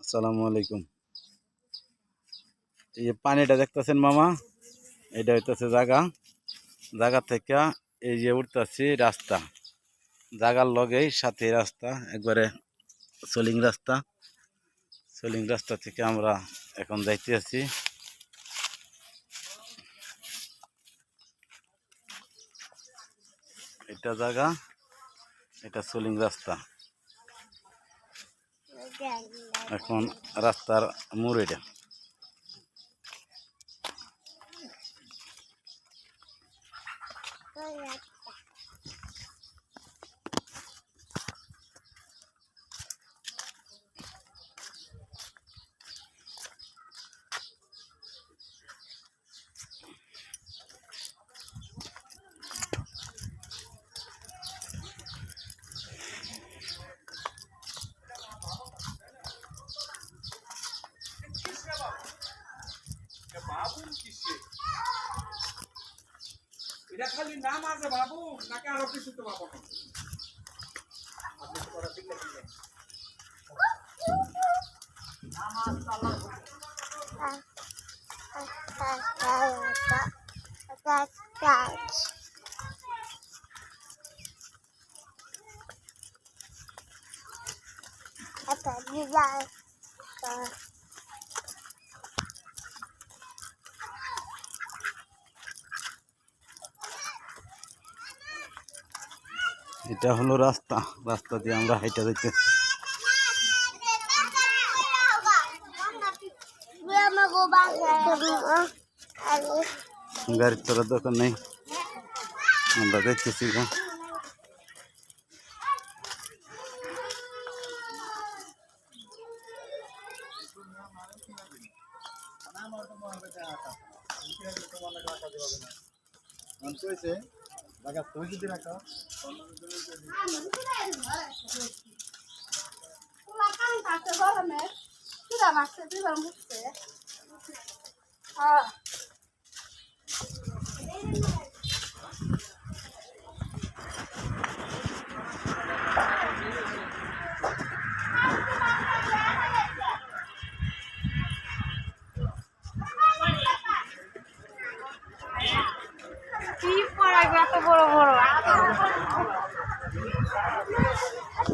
আসসালামু আলাইকুম। এই যে পানিটা দেখতেছেন মামা, এটা হইতেছে জায়গা থেকে এই যে উঠতেছি রাস্তা, জায়গার লগেই সাথে রাস্তা, একবারে সোলিং রাস্তা থেকে আমরা এখন যাইতে আছি। এটা জায়গা, এটা সোলিং রাস্তা। এখন রাস্তার মোড় এটা। এটা খালি নাম আছে বাবু নাকি আরো কিছু তো বাবু এটা হলো রাস্তা, রাস্তা দিয়ে আমরা হাইটা যাইতে। গাড়ি চলার দরকার নেই, আমরা যাইতেছি।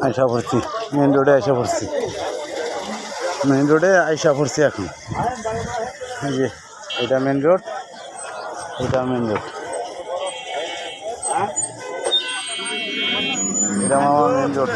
আইসা পড়ছি মেন রোডে, এখন। এই যে এটা মেন রোড, এটা মামা মেন রোড।